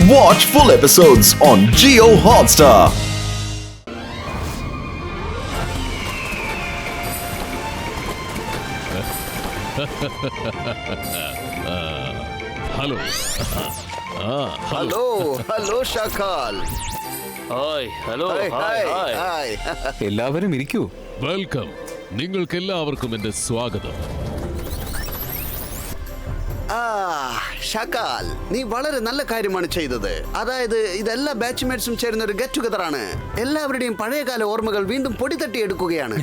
Watch full episodes on Jio Hotstar. Hello hello Shakaal. Hello എല്ലാവരും ഇരിക്കൂ. Welcome. നിങ്ങൾക്ക് എല്ലാവർക്കും എന്റെ സ്വാഗതം. ഷാക്കാൽ, നീ വളരെ നല്ല കാര്യമാണ് ചെയ്തത്. അതായത് ഇതെല്ലാ ബാച്ച്മേറ്റ്സും ചേരുന്ന ഒരു ഗെറ്റ് ടുഗദർ ആണ്. എല്ലാവരുടെയും പഴയകാല ഓർമ്മകൾ വീണ്ടും പൊടി തട്ടി എടുക്കുകയാണ്.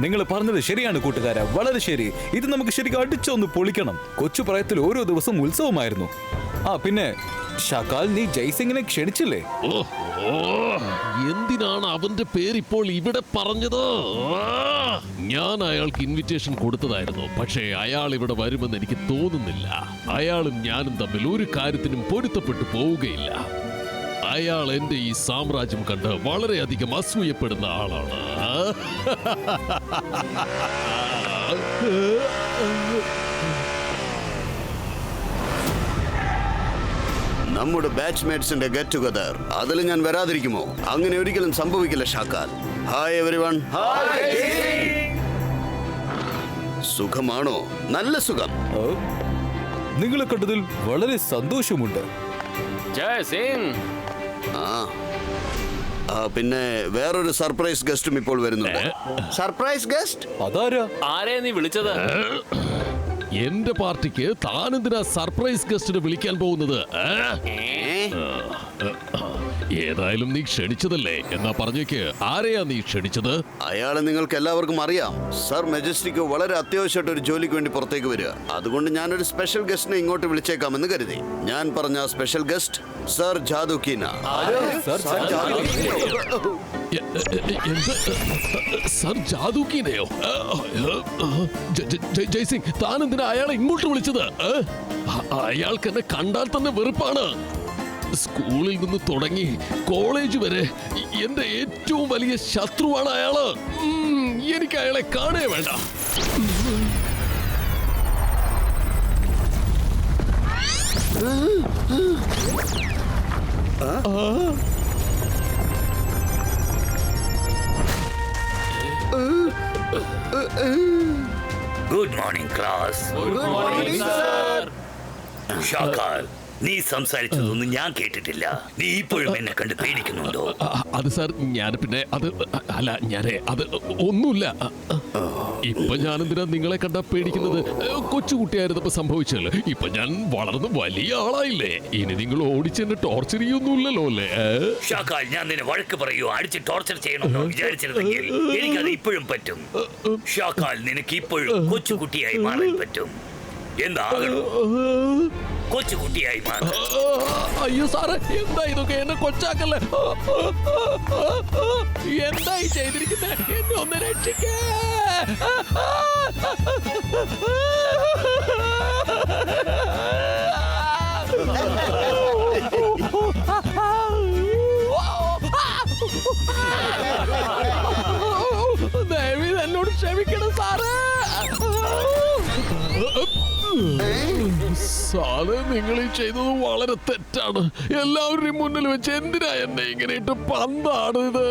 നിങ്ങൾ പറഞ്ഞത് ശരിയാണ് കൂട്ടുകാരാ, വളരെ ശരി. ഇത് നമുക്ക് ശരിക്കും അടിച്ചൊന്ന് പൊളിക്കണം. കൊച്ചു പ്രായത്തിൽ ഓരോ ദിവസവും ഉത്സവമായിരുന്നു. പിന്നെ ഷാക്കാൽ, നീ ജയ്സിങ്ങിനെ ക്ഷണിച്ചില്ലേ? എന്തിനാണ് അവന്റെ പേര് ഇപ്പോൾ ഇവിടെ പറഞ്ഞത്? ഞാൻ അയാൾക്ക് ഇൻവിറ്റേഷൻ കൊടുത്തതായിരുന്നു, പക്ഷേ അയാൾ ഇവിടെ വരുമെന്ന് എനിക്ക് തോന്നുന്നില്ല. അയാളും ഞാനും തമ്മിൽ ഒരു കാര്യത്തിനും പൊരുത്തപ്പെട്ടു പോവുകയില്ല. അയാൾ എന്റെ ഈ സാമ്രാജ്യം കണ്ട് വളരെയധികം അസൂയപ്പെടുന്ന ആളാണ്. നമ്മുടെ ബാച്ച്മേറ്റ്സിന്റെ ഗെറ്റ് ടുഗദർ, അതിൽ ഞാൻ വരാതിരിക്കുമോ? അങ്ങനെ ഒരിക്കലും സംഭവിക്കില്ല ഷാക്കാൽ. Hi everyone. സുഖമാണോ? നല്ല സുഖം. നിങ്ങളെ കണ്ടതിൽ വളരെ സന്തോഷമുണ്ട്. പിന്നെ വേറൊരു സർപ്രൈസ് ഗസ്റ്റും ഇപ്പോൾ വരുന്നുണ്ട്. Surprise guest? അതാരാ? ആരെ നീ വിളിച്ചത്? എന്റെ പാർട്ടിക്ക് താനെന്തിനാ സർപ്രൈസ് ഗസ്റ്റിനെ വിളിക്കാൻ പോകുന്നത്? ഏതായാലും നീ ക്ഷണിച്ചതല്ലേ, എന്നാ പറഞ്ഞേക്ക്, ആരെയാ നീ ക്ഷണിച്ചത്? അയാളെ നിങ്ങൾക്ക് എല്ലാവർക്കും അറിയാം. സർ മെജസ്റ്റിക്കോ വളരെ അത്യാവശ്യമായിട്ട് ഒരു ജോലിക്ക് വേണ്ടി പുറത്തേക്ക് വരിക. അതുകൊണ്ട് ഞാനൊരു സ്പെഷ്യൽ ഗസ്റ്റിനെ ഇങ്ങോട്ട് വിളിച്ചേക്കാമെന്ന് കരുതി. ഞാൻ പറഞ്ഞ special guest sir Jadukeena. Sir ജാദുക്കീനെയോ? ജയ്സിംഗ്, താനെന്തിനാ അയാളെ ഇങ്ങോട്ട് വിളിച്ചത്? അയാൾക്ക് എന്നെ കണ്ടാൽ തന്നെ വെറുപ്പാണ്. സ്കൂളിൽ നിന്ന് തുടങ്ങി കോളേജ് വരെ എന്റെ ഏറ്റവും വലിയ ശത്രുവാണ് അയാള്. എനിക്ക് അയാളെ കാണേ വേണ്ട. Good morning class. ഷാക്കാൽ, നീ സംസാരിച്ചതൊന്നും ഞാൻ കേട്ടിട്ടില്ല. നീ ഇപ്പോഴും എന്നെ കണ്ട് പേടിക്കുന്നുണ്ടോ? അത് സാർ, ഞാൻ പിന്നെ അത് അല്ല, ഞാനേ അത് ഒന്നുമില്ല. ഇപ്പൊ ഞാനെന്തിനാ നിങ്ങളെ കണ്ടാ പേടിക്കുന്നത്? കൊച്ചുകുട്ടിയായിരുന്നപ്പോ സംഭവിച്ചല്ലോ. ഇപ്പൊ ഞാൻ വളർന്ന് വലിയ ആളായില്ലേ. ഇനി നിങ്ങൾ ഓടിച്ചെന്നെ ടോർച്ചർ ചെയ്യൊന്നുമില്ലല്ലോ അല്ലേ? ഷാക്കാൽ, ഞാൻ നിന്നെ വഴക്ക് പറയൂ, അടിച്ച് ടോർച്ചർ ചെയ്യണമെന്നോ വിചാരിച്ചിരുന്നെങ്കിൽ എനിക്കത് ഇപ്പോഴും പറ്റും. ഷാക്കാൽ, നിനക്ക് ഇപ്പോഴും കൊച്ചുകുട്ടിയായി മാറാൻ പറ്റും. എന്താകണം? കൊച്ചുകുട്ടിയായി മാറാൻ. അയ്യോ സാറേ, എന്താ ഇതൊക്കെ? എന്നെ കൊച്ചാക്കല്ലേ. എന്തായി ചെയ്തിരിക്കുന്നേ? എന്നെ ഒന്ന് രക്ഷിക്കേ. ദയവ് എന്നോട് ക്ഷമിക്കണം സാറേ. സാറ്, നിങ്ങൾ ഈ ചെയ്തത് വളരെ തെറ്റാണ്. എല്ലാവരുടെയും മുന്നിൽ വെച്ച് എന്തിനാ എന്നെ ഇങ്ങനെ ഇട്ട് പന്താണ് ഇത്?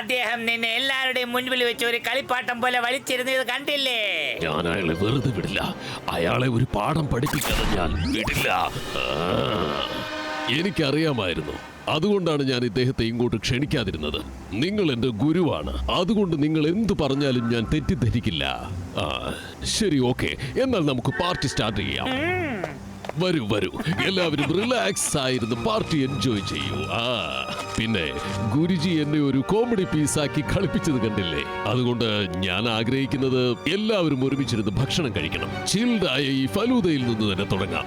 അദ്ദേഹം നിന്നെ എല്ലാവരുടെയും മുൻപിൽ വെച്ച് ഒരു കളിപ്പാട്ടം പോലെ വലിച്ചിരുന്നത് കണ്ടില്ലേ? ഞാൻ അയാളെ വെറുതെ വിടില്ല. അയാളെ ഒരു പാഠം പഠിപ്പിക്കാതെ ഞാൻ വിടില്ല. എനിക്കറിയാമായിരുന്നു. അതുകൊണ്ടാണ് ഞാൻ ഇദ്ദേഹത്തെ ഇങ്ങോട്ട് ക്ഷണിക്കാതിരുന്നത്. നിങ്ങൾ എന്റെ ഗുരുവാണ്. അതുകൊണ്ട് നിങ്ങൾ എന്തു പറഞ്ഞാലും ഞാൻ തെറ്റിദ്ധരിക്കില്ല. ശരി, ഓക്കെ. എന്നാൽ നമുക്ക് പാർട്ടി സ്റ്റാർട്ട് ചെയ്യാം. വരൂ വരൂ, എല്ലാവരും റിലാക്സ് ആയിരുന്നു പാർട്ടി എൻജോയ് ചെയ്യൂ. പിന്നെ ഗുരുജി എന്നെ ഒരു കോമഡി പീസാക്കി കളിപ്പിച്ചത് കണ്ടില്ലേ? അതുകൊണ്ട് ഞാൻ ആഗ്രഹിക്കുന്നത് എല്ലാവരും ഒരുമിച്ചിരുന്ന് ഭക്ഷണം കഴിക്കണം. ചിൽഡായ ഈ ഫലൂദയിൽ നിന്ന് തന്നെ തുടങ്ങാം.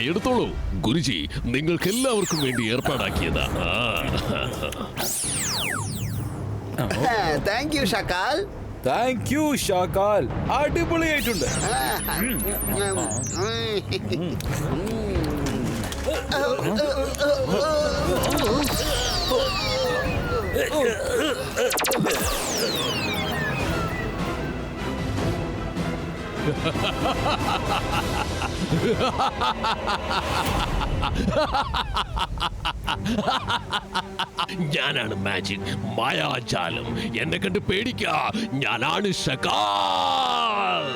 എടുത്തോളൂ. ഗുരുജി നിങ്ങൾക്ക് എല്ലാവർക്കും വേണ്ടി ഏർപ്പാടാക്കിയതാ. Thank you Shakaal. Thank you Shakaal, അടിപൊളിയായിട്ടുണ്ട്. ഞാനാണ് മാജിക്, മായാജാലം. എന്നെ കണ്ട് പേടിക്കാ, ഞാനാണ് ഷകാൽ.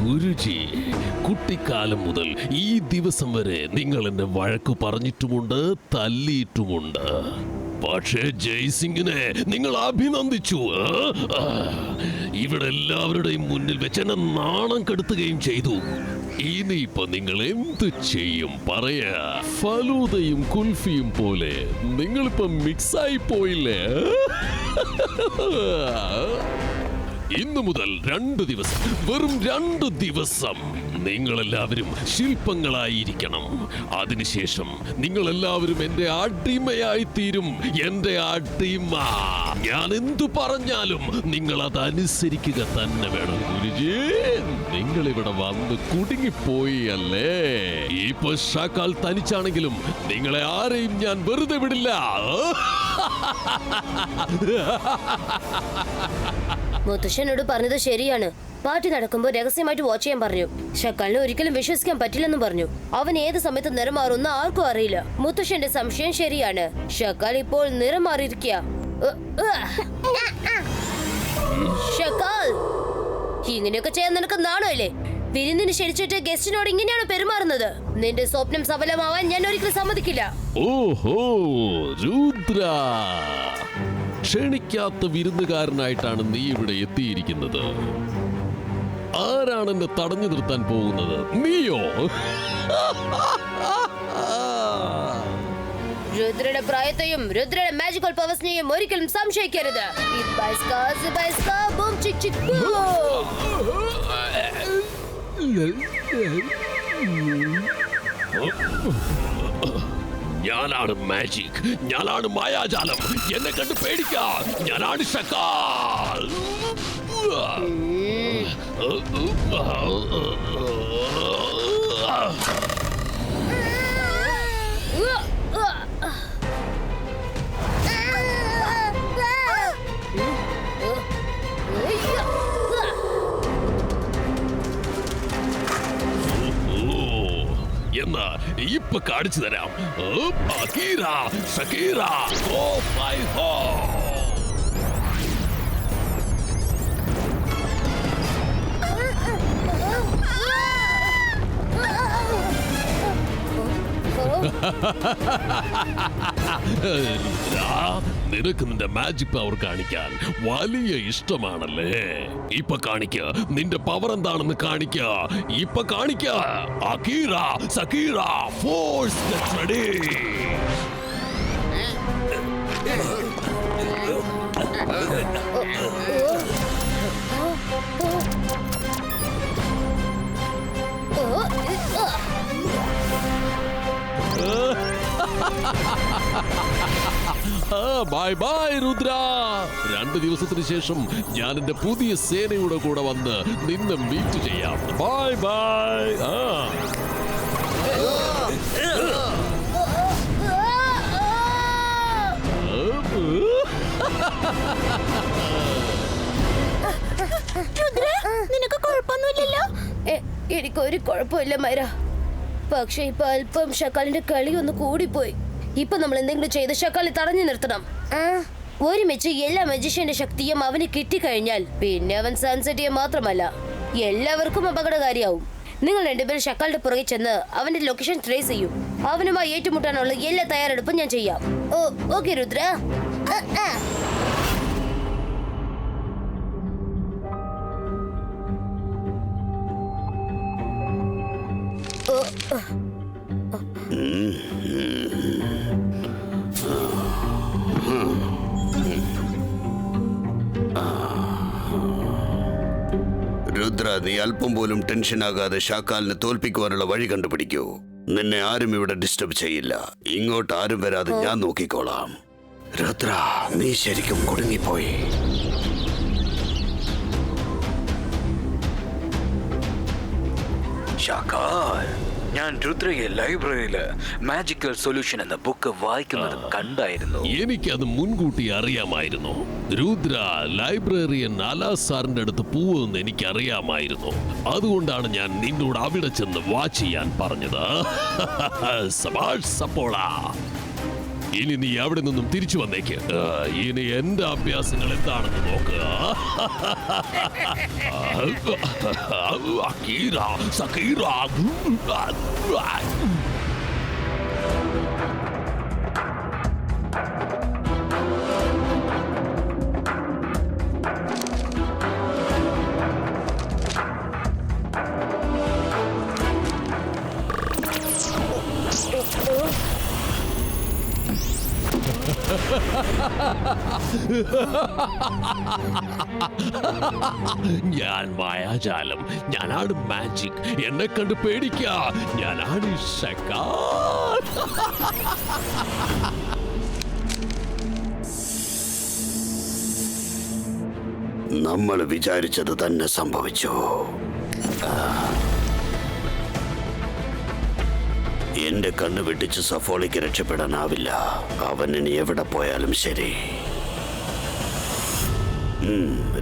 ഗുരുജി, കുട്ടിക്കാലം മുതൽ ഈ ദിവസം വരെ നിങ്ങൾ എന്നെ വഴക്കു പറഞ്ഞിട്ടുമുണ്ട്, തല്ലിയിട്ടുമുണ്ട്. പക്ഷേ ജയ്സിംഗിനെ നിങ്ങൾ അഭിനന്ദിച്ചു. ഇവിടെ എല്ലാവരുടെയും മുന്നിൽ വെച്ച് എന്നെ നാണം കെടുത്തുകയും ചെയ്തു. ഇനിയിപ്പോ നിങ്ങൾ എന്ത് ചെയ്യും പറയാ? ഫലൂദയും കുൽഫിയും പോലെ നിങ്ങളിപ്പോ മിക്സായി പോയില്ലേ? ഇന്നു മുതൽ 2 ദിവസം, വെറും 2 ദിവസം നിങ്ങളെല്ലാവരും ശില്പങ്ങളായിരിക്കണം. അതിനുശേഷം നിങ്ങളെല്ലാവരും എന്റെ അടിമയായി തീരും. എന്റെ അടിമ. ഞാൻ എന്തു പറഞ്ഞാലും നിങ്ങൾ അതനുസരിക്കുക തന്നെ വേണം. ഗുരുജി, നിങ്ങൾ ഇവിടെ വന്ന് കുടുങ്ങിപ്പോയി അല്ലേ? ഇപ്പൊ ഷകാൽ തനിച്ചാണെങ്കിലും നിങ്ങളെ ആരെയും ഞാൻ വെറുതെ വിടില്ല. മുത്തശ്ശനോട് പറഞ്ഞത് ശരിയാണ്. പാർട്ടി നടക്കുമ്പോൾ രഹസ്യമായിട്ട് വാച്ച് ചെയ്യാൻ പറഞ്ഞു. ഷക്കാലിനെ ഒരിക്കലും വിശ്വസിക്കാൻ പറ്റില്ലെന്നും പറഞ്ഞു. അവൻ ഏത് സമയത്ത് നിറം മാറുന്ന ആർക്കും അറിയില്ല. മുത്തശ്ശന്റെ സംശയം ശരിയാണ്. ഷക്കാൽ ഇപ്പോൾ നിറം മാറിയിരിക്കുക. ഷക്കാൽ, ഇങ്ങനെയൊക്കെ ചെയ്യാൻ നിനക്ക് നാണമില്ലേ? വിരുന്നിന് ക്ഷണിച്ചിട്ട് ഗസ്റ്റിനോട് ഇങ്ങനെയാണ് പെരുമാറുന്നത്. നിന്റെ സ്വപ്നം സഫലമാവാൻ ഞാൻ ഒരിക്കലും സമ്മതിക്കില്ല. ഓഹോ രുദ്ര, ക്ഷണിക്കാത്ത വിരുന്നുകാരനായിട്ടാണ് നീ ഇവിടെ എത്തിയിരിക്കുന്നത്. ആരാണ് എന്നെ തടഞ്ഞു നിർത്താൻ പോകുന്നത്? നീയോ? രുദ്രയുടെ പ്രായത്തെയും രുദ്രയുടെ മാജിക്കൽ പവേഴ്സിനെയും ഒരിക്കലും സംശയിക്കരുത്. ഞാനാണ് മാജിക്, ഞാനാണ് മായാജാലം. എന്നെ കണ്ട് പേടിക്കാ, ഞാനാണ് ഷകാൽ. എന്നാ ഇപ്പൊ കാണിച്ചു തരാം. അകീറ, ഷകീറ, ഗോ ഫ്ലൈ ഹോ. നിനക്ക് നിന്റെ മാജിക് പവർ കാണിക്കാൻ വലിയ ഇഷ്ടമാണല്ലേ? ഇപ്പൊ കാണിക്ക, നിന്റെ പവർ എന്താണെന്ന് കാണിക്ക. ഇപ്പൊ കാണിക്ക. Akira, Sakira, force get ready. Bye bye Rudra. 2 ദിവസത്തിന് ശേഷം ഞാൻ എന്റെ പുതിയ സേനയുടെ കൂടെ വന്ന് നിന്നെ മീറ്റ് ചെയ്യാം. Bye bye. നിനക്ക് കുഴപ്പമൊന്നുമില്ലല്ലോ? എനിക്കൊരു കുഴപ്പമില്ല മൈര. പക്ഷെ ഇപ്പൊ അല്പം ഷക്കാലിന്റെ കളി ഒന്ന് കൂടിപ്പോയി. ഇപ്പൊ നമ്മൾ എന്തെങ്കിലും ചെയ്ത് ഷക്കാലിനെ തടഞ്ഞു നിർത്തണം. ഒരുമിച്ച് എല്ലാ മജീഷ്യന്റെ ശക്തിയും അവന് കിട്ടിക്കഴിഞ്ഞാൽ പിന്നെ അവൻ സൺസെറ്റിയെ മാത്രമല്ല എല്ലാവർക്കും അപകടകാരിയാവും. നിങ്ങൾ 2 പേരും ഷക്കാലിന്റെ പുറകെ ചെന്ന് അവന്റെ ലൊക്കേഷൻ ട്രേസ് ചെയ്യും. അവനുമായി ഏറ്റുമുട്ടാനുള്ള എല്ലാ തയ്യാറെടുപ്പും ഞാൻ ചെയ്യാം. ഓക്കെ രുദ്ര. രുദ്ര, നീ അല്പം പോലും ടെൻഷൻ ആകാതെ ഷാക്കാലിനെ തോൽപ്പിക്കുവാനുള്ള വഴി കണ്ടുപിടിക്കൂ. നിന്നെ ആരും ഇവിടെ ഡിസ്റ്റർബ് ചെയ്യില്ല. ഇങ്ങോട്ട് ആരും വരാതെ ഞാൻ നോക്കിക്കോളാം. രുദ്ര, നീ ശരിക്കും കുടുങ്ങിപ്പോയി. ഷാക്കാൽ, ഞാൻ രുദ്രയെ ലൈബ്രറിയില് മാജിക്കൽ സൊല്യൂഷൻ എന്ന ബുക്ക് വായിക്കുന്നത് കണ്ടായിരുന്നു. എനിക്കത് മുൻകൂട്ടി അറിയാമായിരുന്നു. രുദ്ര ലൈബ്രറിയൻ അലാസ് സാറിന്റെ അടുത്ത് പോവുമെന്ന് എനിക്കറിയാമായിരുന്നു. അതുകൊണ്ടാണ് ഞാൻ നിന്നോട് അവിടെ ചെന്ന് വാച്ച് ചെയ്യാൻ പറഞ്ഞത്. സബാഷ് സപ്പോള. ഇനി നീ അവിടെ നിന്നും തിരിച്ചു വന്നേക്ക്. ഇനി എന്റെ അഭ്യാസങ്ങൾ എന്താണെന്ന് നോക്കുക. അക്കീറ, സക്കീറ. ഞാൻ മായാജാലം, ഞാനാണ് മാജിക്. എന്നെ കണ്ട് പേടിക്ക, ഞാനാണ് ഷക്കാൽ. നമ്മൾ വിചാരിച്ചത് തന്നെ സംഭവിച്ചു. എന്റെ കണ്ണ് വെട്ടിച്ച് സഫോളിക്ക് രക്ഷപ്പെടാനാവില്ല. അവൻ ഇനി എവിടെ പോയാലും ശരി.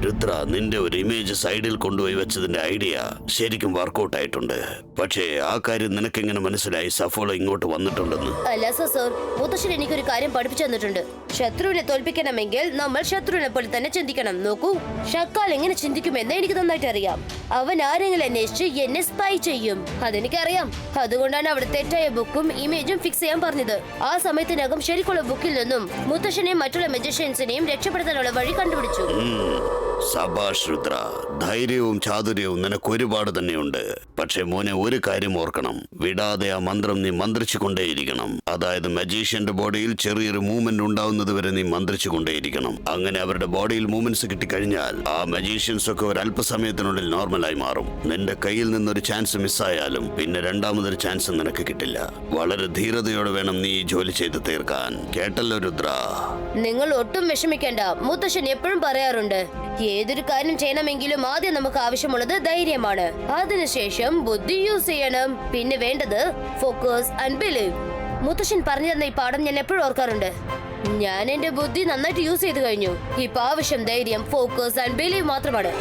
രുദ്ര, നിന്റെ ഒരു ഇമേജ് സൈഡിൽ കൊണ്ടുപോയി വെച്ചതിന്റെ ഐഡിയ ശരിക്കും വർക്കൗട്ട് ആയിട്ടുണ്ട്. പക്ഷേ ആ കാര്യം നിനക്കെങ്ങനെ മനസ്സിലായി സഫോള ഇങ്ങോട്ട് വന്നിട്ടുണ്ടെന്ന്? അല്ല സർ, മുത്തശ്ശൻ എനിക്കൊരു കാര്യം പഠിപ്പിച്ചു തന്നിട്ടുണ്ട്. ശത്രുവിനെ തോൽപ്പിക്കണമെങ്കിൽ നമ്മൾ ശത്രുവിനെ പോലെ തന്നെ ചിന്തിക്കണം. നോക്കൂ, ഷക്കാൽ എങ്ങനെ ചിന്തിക്കുമെന്ന് എനിക്ക് നന്നായിട്ട് അറിയാം. അവൻ ആരെങ്കിലും അന്വേഷിച്ച് എന്നെ സ്പൈ ചെയ്യും. അതെനിക്കറിയാം. അതുകൊണ്ടാണ് അവിടെ തെറ്റായ ബുക്കും ഇമേജും ഫിക്സ് ചെയ്യാൻ പറഞ്ഞത്. ആ സമയത്തിനകം ശരിക്കുള്ള ബുക്കിൽ നിന്നും മുത്തശ്ശനെയും മറ്റുള്ള മജിഷ്യൻസിനെയും രക്ഷപ്പെടുത്താനുള്ള വഴി കണ്ടുപിടിച്ചു. സബാഷ് രുദ്ര, ധൈര്യവും ചാതുര്യവും നിനക്ക് ഒരുപാട് തന്നെയുണ്ട്. പക്ഷെ മോനെ, ഒരു കാര്യം ഓർക്കണം. വിടാതെ ആ മന്ത്രം നീ മന്ത്രിച്ചു കൊണ്ടേയിരിക്കണം. അതായത് മജീഷ്യന്റെ ബോഡിയിൽ ചെറിയൊരു മൂവ്മെന്റ് ഉണ്ടാവുന്നത് വരെ നീ മന്ത്രിച്ചു കൊണ്ടേയിരിക്കണം. അങ്ങനെ അവരുടെ ബോഡിയിൽ മൂവ്മെന്റ്സ് കിട്ടിക്കഴിഞ്ഞാൽ ആ മജീഷ്യൻസ് ഒക്കെ ഒരു അല്പസമയത്തിനുള്ളിൽ നോർമലായി മാറും. നിന്റെ കയ്യിൽ നിന്നൊരു ചാൻസ് മിസ്സായാലും പിന്നെ രണ്ടാമതൊരു ചാൻസ് നിനക്ക് കിട്ടില്ല. വളരെ ധീരതയോടെ വേണം നീ ഈ ജോലി ചെയ്ത് തീർക്കാൻ. കേട്ടല്ലോ രുദ്ര? നിങ്ങൾ ഒട്ടും വിഷമിക്കേണ്ട. മുത്തശ്ശൻ എപ്പോഴും പറയാറുണ്ട്, ഏതൊരു കാര്യം ചെയ്യണമെങ്കിലും ആദ്യം നമുക്ക് ആവശ്യമുള്ളത് ധൈര്യമാണ്. അതിനുശേഷം ബുദ്ധി യൂസ് ചെയ്യണം. പിന്നെ വേണ്ടത് ഫോക്കസ് ആൻഡ് ബിലീവ്. മുത്തശ്ശൻ പറഞ്ഞു തന്ന ഈ പാഠം ഞാൻ എപ്പോഴും ഓർക്കാറുണ്ട്. ഞാൻ എന്റെ ബുദ്ധി നന്നായിട്ട് യൂസ് ചെയ്ത് കഴിഞ്ഞു. ഇപ്പൊ ആവശ്യം ധൈര്യം, ഫോക്കസ് ആൻഡ് ബിലീവ് മാത്രമാണ്.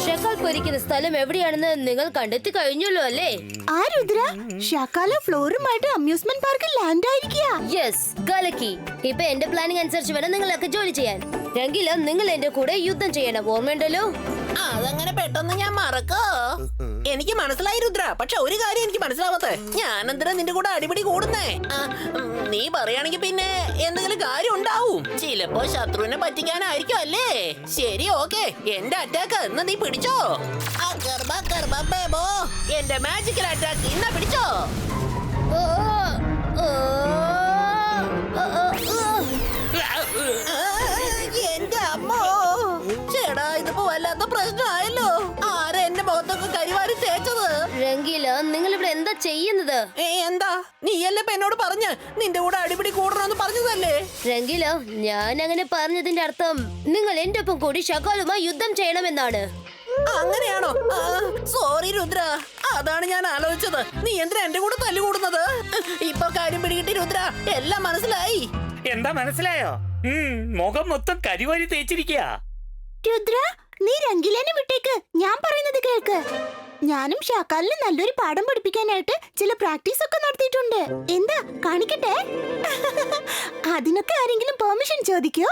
ഷക്കാൽ പൊരിക്കുന്ന സ്ഥലം എവിടെയാണെന്ന് നിങ്ങൾ കണ്ടെത്തി കഴിഞ്ഞല്ലോ അല്ലേ? ആ രുദ്ര, ഷക്കാല ഫ്ലോറുമായിട്ട് അമ്യൂസ്മെന്റ് പാർക്കിൽ ലാൻഡ് ആയിരിക്കുക. യെസ്, ഗലക്കി. ഇപ്പൊ എന്റെ പ്ലാനിംഗ് അനുസരിച്ച് വേണം നിങ്ങളൊക്കെ ജോലി ചെയ്യാൻ. എങ്കിലും നിങ്ങൾ എന്റെ കൂടെ യുദ്ധം ചെയ്യണം, ഓർമ്മയുണ്ടല്ലോ? അതങ്ങനെ പെട്ടെന്ന് ഞാൻ മറക്കോ? എനിക്ക് മനസ്സിലായി രുദ്ര, പക്ഷെ ഒരു കാര്യം എനിക്ക് മനസ്സിലാവാത്തെ, ഞാൻ എന്തിനാ നിന്റെ കൂടെ അടിപിടി കൂടുന്നേ? നീ പറയുകയാണെങ്കിൽ പിന്നെ എന്തെങ്കിലും കാര്യം ഉണ്ടാവും. ചിലപ്പോ ശത്രുവിനെ പറ്റിക്കാനായിരിക്കും അല്ലേ? ശരി, ഓക്കെ. എന്റെ അറ്റാക്ക് ഇന്ന് നീ പിടിച്ചോ. എന്റെ മാജിക്കൽ അറ്റാക്ക് ഇന്ന് പിടിച്ചോ. എന്റെ അമ്മോ, ചേടാ, ഇതിപ്പോ വല്ലാത്ത പ്രശ്നമായല്ലോ. ആരാ എന്റെ മുഖത്തൊക്കെ കരിവാരി തേച്ചത്? രംഗീല, നിങ്ങൾ ഇവിടെ എന്താ ചെയ്യുന്നത്? എന്താ, നീയല്ലേ ഇപ്പൊ എന്നോട് പറഞ്ഞ് നിന്റെ കൂടെ അടിപിടി കൂടണമെന്ന് പറഞ്ഞതല്ലേ? രംഗീല, ഞാൻ അങ്ങനെ പറഞ്ഞതിന്റെ അർത്ഥം നിങ്ങൾ എന്റെ ഒപ്പം കൂടി ഷക്കാലുമായി യുദ്ധം ചെയ്യണമെന്നാണ്. അങ്ങനെയാണോ? സോറി രുദ്ര, അതാണ് ഞാൻ ആലോചിച്ചത്. നീ എന്തിനാ എന്റെ കൂടെ തല്ലുകൂടുന്നത്? ഇപ്പൊ കാര്യം പിടികിട്ടി രുദ്ര, എല്ലാം മനസ്സിലായി. എന്താ മനസ്സിലായോ? മുഖം മൊത്തം കരിവാരി തേച്ചിരിക്കുക. രുദ്ര, നീ രംഗിലേനെ വിട്ടേക്ക്, ഞാൻ പറയുന്നത് കേൾക്ക്. ഞാനും ഷാക്കാലിന് നല്ലൊരു പാഠം പഠിപ്പിക്കാനായിട്ട് ചില പ്രാക്ടീസ് ഒക്കെ നടത്തിയിട്ടുണ്ട്. എന്താ, കാണിക്കട്ടെ? അതിനൊക്കെ ആരെങ്കിലും പെർമിഷൻ ചോദിക്കോ?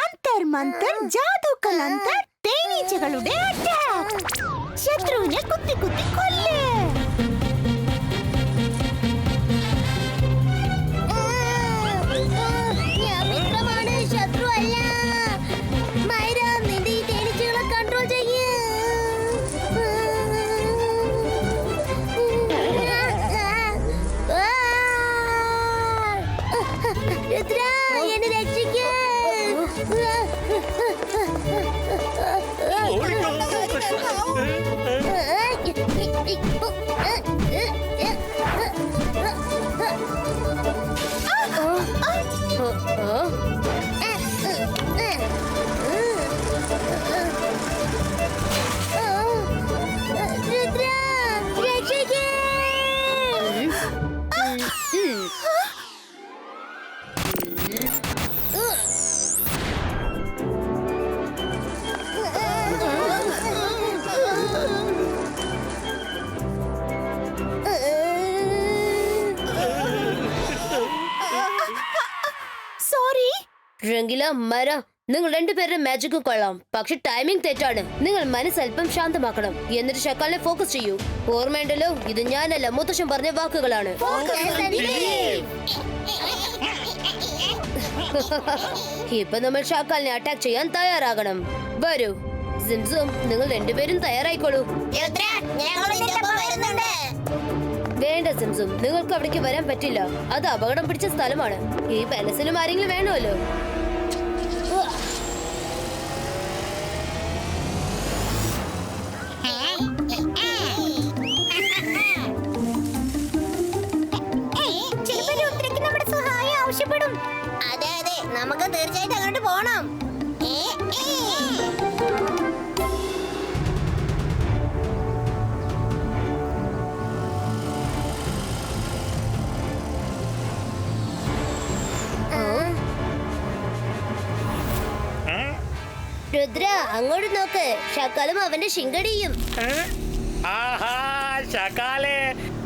അന്തർ മന്തർ ജാദു കലന്തർ തേനീച്ചകളുടെ അറ്റാക്ക്. ശത്രുവിനെ കുത്തി കുത്തി കൊല്ലേ. ശത്രു അല്ല. മൈര, നിന്റെ ഈ തേനീച്ചകളെ കൺട്രോൾ ചെയ്യ്. രുദ്ര, എന്നെ രക്ഷിക്കൂ. രംഗില മര നിങ്ങൾ രണ്ടുപേരുടെ മാജിക്കും കൊള്ളാം, പക്ഷെ ടൈമിംഗ് തെറ്റാണ്. നിങ്ങൾ മനസ്സ് അല്പം ശാന്തമാക്കണം, എന്നിട്ട് ഷക്കാലിനെ ഫോക്കസ് ചെയ്യൂ. ഓർമ്മയുണ്ടല്ലോ, ഇത് ഞാനല്ല, മുത്തശ്ശൻ പറഞ്ഞ വാക്കുകളാണ്. ഇപ്പൊ നമ്മൾ ഷക്കാലിനെ അറ്റാക്ക് ചെയ്യാൻ തയ്യാറാകണം. വരൂ സിംസും, നിങ്ങൾ രണ്ടുപേരും തയ്യാറായിക്കോളൂ. വേണ്ട സിംസും, നിങ്ങൾക്ക് അവിടേക്ക് വരാൻ പറ്റില്ല. അത് അപകടം പിടിച്ച സ്ഥലമാണ്. ഈ പാലസിലും ആരെങ്കിലും വേണമല്ലോ. അതെ അതെ, നമുക്ക് തീർച്ചയായിട്ടും അങ്ങോട്ട് പോണം. രുദ്ര, അങ്ങോട്ട് നോക്ക്, ഷക്കാലും അവന്റെ ശിങ്കടിയും. ശകാലേ,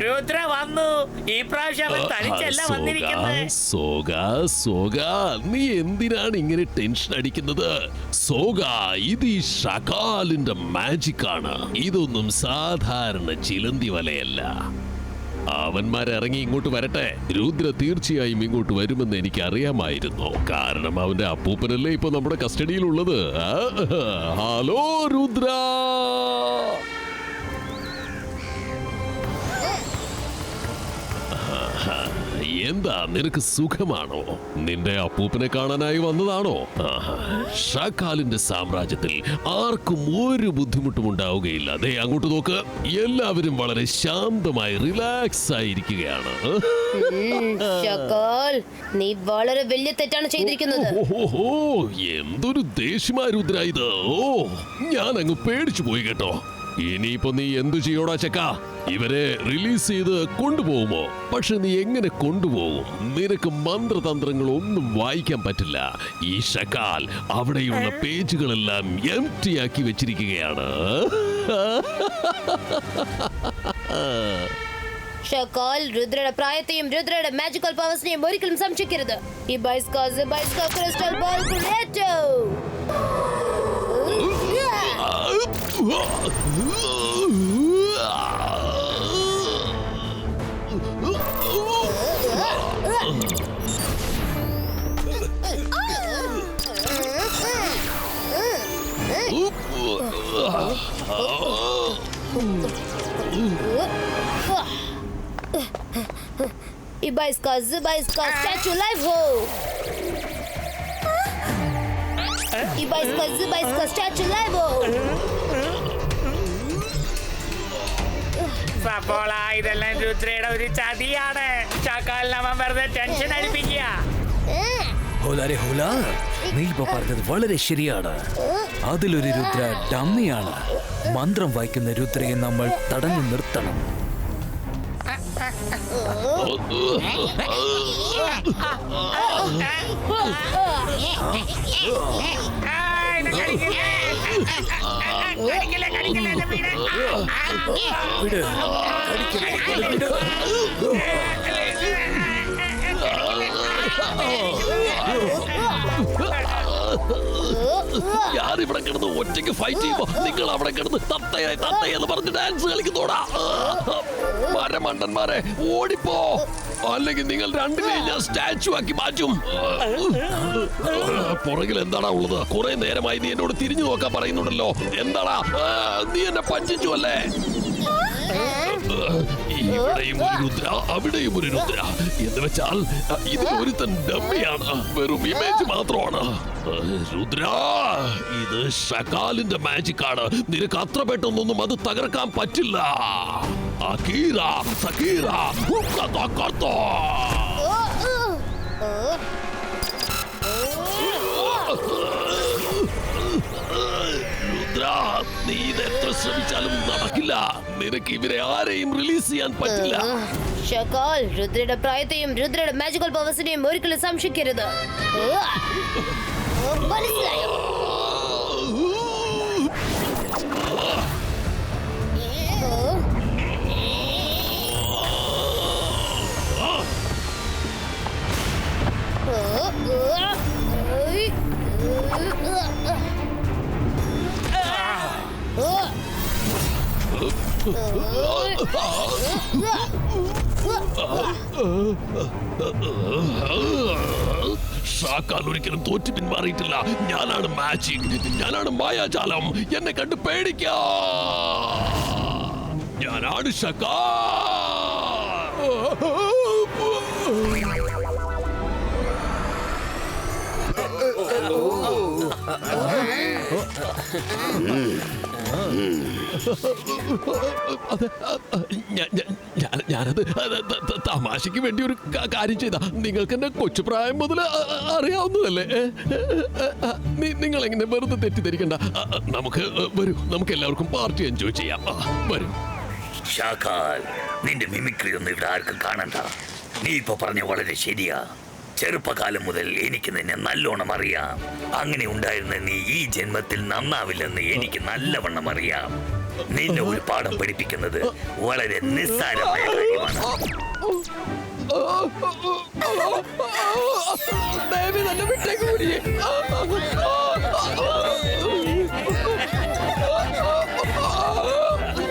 രുദ്ര വന്നു. ഈ പ്രാവശ്യം അവൻ തനിച്ചല്ല വന്നിരിക്കുന്നത്. സോഗ, നീ എന്തിനാണ് ഇങ്ങനെ ടെൻഷൻ അടിക്കുന്നത്? സോഗ, ഇത് ഈ ഷകാലിന്റെ മാജിക് ആണ്. ഇതൊന്നും സാധാരണ ചിലന്തി വലയല്ല. അവന്മാരിറങ്ങി ഇങ്ങോട്ട് വരട്ടെ. രുദ്ര തീർച്ചയായും ഇങ്ങോട്ട് വരുമെന്ന് എനിക്ക് അറിയാമായിരുന്നു. കാരണം അവന്റെ അപ്പൂപ്പനല്ലേ ഇപ്പൊ നമ്മുടെ കസ്റ്റഡിയിലുള്ളത്. ഹലോ രുദ്ര. എന്താ, നിനക്ക് സുഖമാണോ? നിന്റെ അപ്പൂപ്പനെ കാണാനായി വന്നതാണോ? ഷക്കാലിന്റെ സാമ്രാജ്യത്തിൽ ആർക്കും ഒരു ബുദ്ധിമുട്ടും ഉണ്ടാവുകയില്ല. ദേ അങ്ങോട്ട് നോക്ക്, എല്ലാവരും വളരെ ശാന്തമായി റിലാക്സ് ആയിരിക്കുകയാണ്. ഷക്കാൽ, നീ വളരെ വലിയ തെറ്റാണ് ചെയ്തിരിക്കുന്നത്. ഓഹോ, എന്തൊരു ദേഷ്യമായ രുദ്ര ഇത്. ഞാൻ അങ്ങ് പേടിച്ചു പോയി കേട്ടോ. ഇനിയിപ്പോ നീ എന്തു ചെയ്യോടാ ചക്ക? ഇവരെ റിലീസ് ചെയ്ത് കൊണ്ടുപോകുമോ? പക്ഷെ നീ എങ്ങനെ കൊണ്ടുപോകും? നിനക്ക് മന്ത്രതന്ത്രങ്ങളൊന്നും വായിക്കാൻ പറ്റില്ല. ഈ ഷക്കാൽ അവിടെയുള്ള പേജുകളെല്ലാം എംപ്റ്റി ആക്കി വെച്ചിരിക്കുകയാണ്. ഷക്കാൽ, രുദ്രയുടെ പ്രായത്തെയും രുദ്രയുടെ മാജിക്കൽ പവേഴ്സിനെയും ഒരിക്കലും സംശയിക്കരുത്. ഈ ക്രിസ്റ്റൽ ബോൾ കുലേറ്റോ. Ibaiska statue live ho. Ibaiska statue live ho. സപ്പോള, ഇതെല്ലാം രുദ്രയുടെ ഒരു ചതിയാണ്. ഷക്കാലിനെ അവൻ വെറുതെ ടെൻഷൻ അടിപ്പിക്കുക. നീ ഇപ്പൊ പറഞ്ഞത് വളരെ ശരിയാണ്. അതിലൊരു രുദ്ര ഡമ്മിയാണ്. മന്ത്രം വായിക്കുന്ന രുദ്രയെ നമ്മൾ തടഞ്ഞു നിർത്തണം. ഞാനിവിടെ കിടന്ന് ഒറ്റയ്ക്ക് ഫൈറ്റ് ചെയ്യുമ്പോ നിങ്ങൾ അവിടെ കിടന്ന് തത്തയെന്ന് പറഞ്ഞ് ഡാൻസ് കളിക്കുന്നോടാ. മരമണ്ടന്മാരെ, ഓടിപ്പോ, അല്ലെങ്കിൽ നിങ്ങൾ രണ്ടിനെയും ഞാൻ സ്റ്റാച്ചു ആക്കി മാറ്റും. പുറകിൽ എന്താടാ ഉള്ളത്? കുറെ നേരമായി നീ എന്നോട് തിരിഞ്ഞു നോക്കാൻ പറയുന്നുണ്ടല്ലോ. എന്താടാ, നീ എന്നെ പഞ്ചിച്ചു അല്ലേ? ഇവിടെയും ഒരു രുദ്ര, അവിടെയും ഒരു രുദ്ര എന്ന് വെച്ചാൽ ഇത് ഒരുത്തൻ ഡമ്മിയാണ്, വെറും ഇമേജ് മാത്രമാണ്. രുദ്ര, ഇത് ഷക്കാലിന്റെ മാജിക് ആണ്. നിനക്ക് അത്ര പെട്ടെന്നൊന്നും അത് തകർക്കാൻ പറ്റില്ല. അകീറ സകീറ കർത്തോ. രുദ്ര, നീ ഇത് എത്ര ശ്രമിച്ചാലും നടക്കില്ല. നിനക്ക് ഇവരെ ആരെയും റിലീസ് ചെയ്യാൻ പറ്റില്ല. ഷക്കാൽ, രുദ്രയുടെ പ്രായത്തെയും രുദ്രയുടെ മാജിക്കൽ പവേഴ്സിനെയും ഒരിക്കലും സംശയിക്കരുത്. മനസ്സിലായോ? ഷാക്കാൽ ഒരിക്കലും തോറ്റു പിന്മാറിയിട്ടില്ല. ഞാനാണ് മാജിക്, ഞാനാണ് മായാജാലം. എന്നെ കണ്ട് പേടിക്കാ. ഞാനാണ് ഷാക്കാൽ. ഞാനത് തമാശയ്ക്ക് വേണ്ടി ഒരു കാര്യം ചെയ്ത. നിങ്ങൾക്ക് എന്നെ കൊച്ചുപ്രായം മുതൽ അറിയാവുന്നതല്ലേ? നിങ്ങൾ എങ്ങനെ വെറുതെ തെറ്റിദ്ധരിക്കണ്ട. നമുക്ക് വരൂ, നമുക്ക് എല്ലാവർക്കും പാർട്ടി എൻജോയ് ചെയ്യാം. വരൂ. ഷാക്കാൽ, നിന്റെ മിമിക്രി ഒന്നും ഇവിടെ ആർക്കും കാണണ്ട. നീ ഇപ്പൊ പറഞ്ഞ വളരെ ശരിയാ. ചെറുപ്പകാലം മുതൽ എനിക്ക് നിന്നെ നല്ലോണം അറിയാം. അങ്ങനെ ഉണ്ടായിരുന്ന നീ ഈ ജന്മത്തിൽ നന്നാവില്ലെന്ന് എനിക്ക് നല്ലവണ്ണം അറിയാം. നിന്നെ ഒരു പാഠം പഠിപ്പിക്കുന്നത് വളരെ നിസ്സാരമായ കാര്യമാണ്.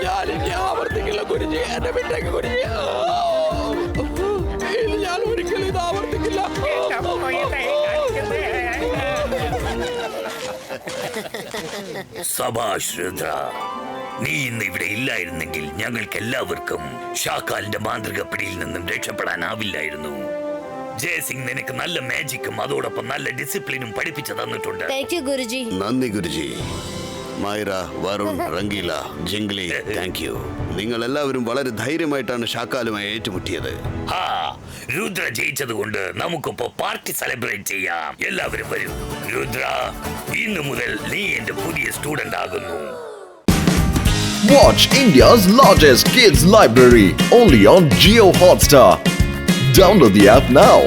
ഞാനിനി ആവർത്തിക്കില്ല ഗുരുജി, എന്നെ വിട്ടേക്ക് ഗുരുജി. ഞാൻ ഒരിക്കലും ഇത് ആവർത്തിക്കില്ല. സബാഷ് രുദ്ര, നീ ഇന്ന് ഇവിടെ ഇല്ലായിരുന്നെങ്കിൽ ഞങ്ങൾക്ക് എല്ലാവർക്കും ഷാക്കാലിന്റെ മാന്ത്രിക പിടിയിൽ നിന്നും രക്ഷപ്പെടാനാവില്ലായിരുന്നു. ജയസിംഗ് നിനക്ക് നല്ല മാജിക്കും അതോടൊപ്പം നല്ല ഡിസിപ്ലിനും പഠിപ്പിച്ചു തന്നിട്ടുണ്ട്. ഗുരുജി. നന്ദി ഗുരുജി. Myra, Varun, Rangeela, Jingli, thank you. നിങ്ങൾ എല്ലാവരും വളരെ ധൈര്യമായിട്ടാണ് ഷാക്കാലുമായി ഏറ്റുമുട്ടിയത്. രുദ്ര ജയിച്ചത് കൊണ്ട് നമുക്കിപ്പോ പാർട്ടി സെലിബ്രേറ്റ് ചെയ്യാം. എല്ലാവരും വരൂ. രുദ്ര, ഇന്നു മുതൽ നീ എന്റെ പുതിയ സ്റ്റുഡന്റ് ആകുന്നു. Watch India's largest kids library only on Jio Hotstar. Download the app now.